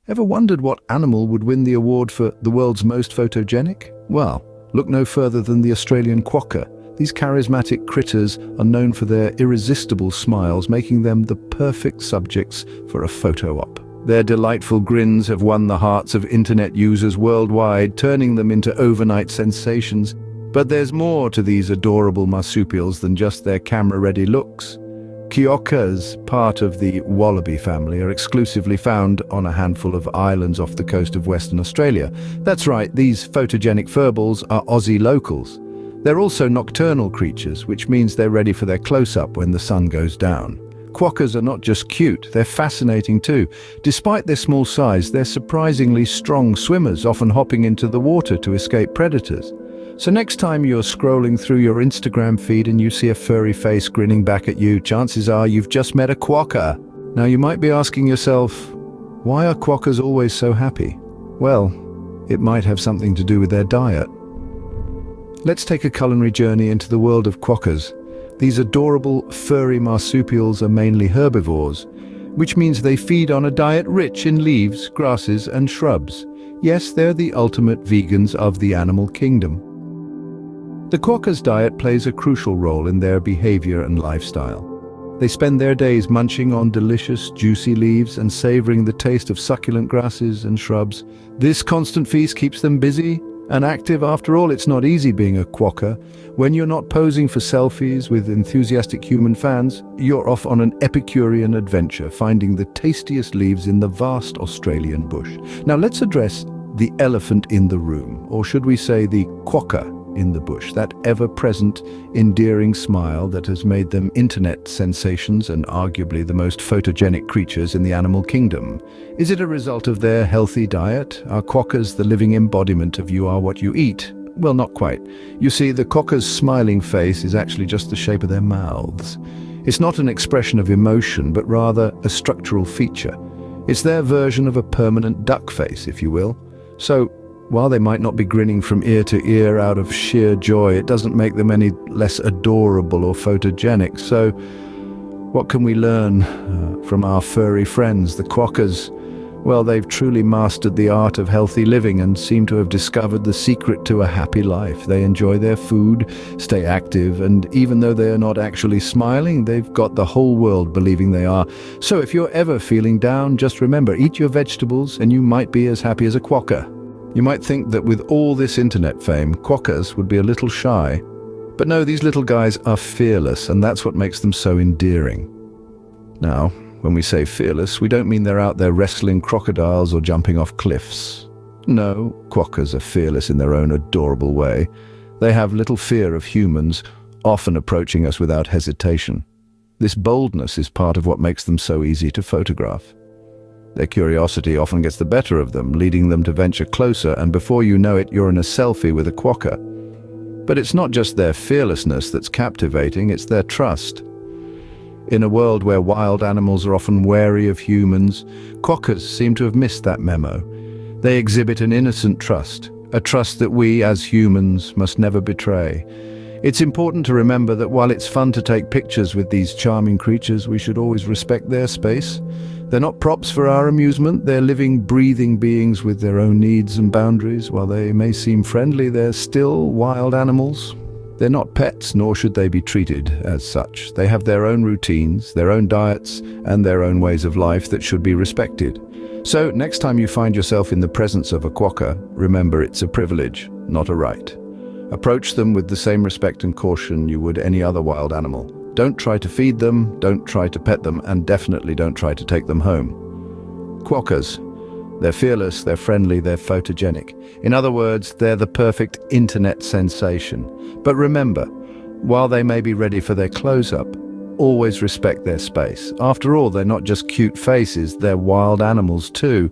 Ever wondered what animal would win the award for the world's most photogenic? Well, look no further than the Australian quokka. These charismatic critters are known for their irresistible smiles, making them the perfect subjects for a photo op. Their delightful grins have won the hearts of internet users worldwide, turning them into overnight sensations. But there's more to these adorable marsupials than just their camera-ready looks. Quokkas, part of the wallaby family, are exclusively found on a handful of islands off the coast of Western Australia. That's right, these photogenic furballs are Aussie locals. They're also nocturnal creatures, which means they're ready for their close-up when the sun goes down. Quokkas are not just cute, they're fascinating too. Despite their small size, they're surprisingly strong swimmers, often hopping into the water to escape predators. So next time you're scrolling through your Instagram feed and you see a furry face grinning back at you, chances are you've just met a quokka. Now you might be asking yourself, why are quokkas always so happy? Well, it might have something to do with their diet. Let's take a culinary journey into the world of quokkas. These adorable, furry marsupials are mainly herbivores, which means they feed on a diet rich in leaves, grasses, and shrubs. Yes, they're the ultimate vegans of the animal kingdom. The quokka's diet plays a crucial role in their behavior and lifestyle. They spend their days munching on delicious, juicy leaves and savoring the taste of succulent grasses and shrubs. This constant feast keeps them busy and active. After all, it's not easy being a quokka. When you're not posing for selfies with enthusiastic human fans, you're off on an Epicurean adventure, finding the tastiest leaves in the vast Australian bush. Now let's address the elephant in the room, or should we say the quokka in the bush, that ever-present, endearing smile that has made them internet sensations and arguably the most photogenic creatures in the animal kingdom. Is it a result of their healthy diet? Are quokkas the living embodiment of you are what you eat? Well, not quite. You see, the quokka's smiling face is actually just the shape of their mouths. It's not an expression of emotion, but rather a structural feature. It's their version of a permanent duck face, if you will. So, while they might not be grinning from ear to ear out of sheer joy, it doesn't make them any less adorable or photogenic. So, what can we learn from our furry friends, the quokkas? Well, they've truly mastered the art of healthy living and seem to have discovered the secret to a happy life. They enjoy their food, stay active, and even though they are not actually smiling, they've got the whole world believing they are. So if you're ever feeling down, just remember, eat your vegetables and you might be as happy as a quokka. You might think that with all this internet fame, quokkas would be a little shy. But no, these little guys are fearless, and that's what makes them so endearing. Now, when we say fearless, we don't mean they're out there wrestling crocodiles or jumping off cliffs. No, quokkas are fearless in their own adorable way. They have little fear of humans, often approaching us without hesitation. This boldness is part of what makes them so easy to photograph. Their curiosity often gets the better of them, leading them to venture closer, and before you know it, you're in a selfie with a quokka. But it's not just their fearlessness that's captivating, it's their trust. In a world where wild animals are often wary of humans, quokkas seem to have missed that memo. They exhibit an innocent trust, a trust that we, as humans, must never betray. It's important to remember that while it's fun to take pictures with these charming creatures, we should always respect their space. They're not props for our amusement, they're living, breathing beings with their own needs and boundaries. While they may seem friendly, they're still wild animals. They're not pets, nor should they be treated as such. They have their own routines, their own diets, and their own ways of life that should be respected. So, next time you find yourself in the presence of a quokka, remember it's a privilege, not a right. Approach them with the same respect and caution you would any other wild animal. Don't try to feed them, don't try to pet them, and definitely don't try to take them home. Quokkas. They're fearless, they're friendly, they're photogenic. In other words, they're the perfect internet sensation. But remember, while they may be ready for their close-up, always respect their space. After all, they're not just cute faces, they're wild animals too.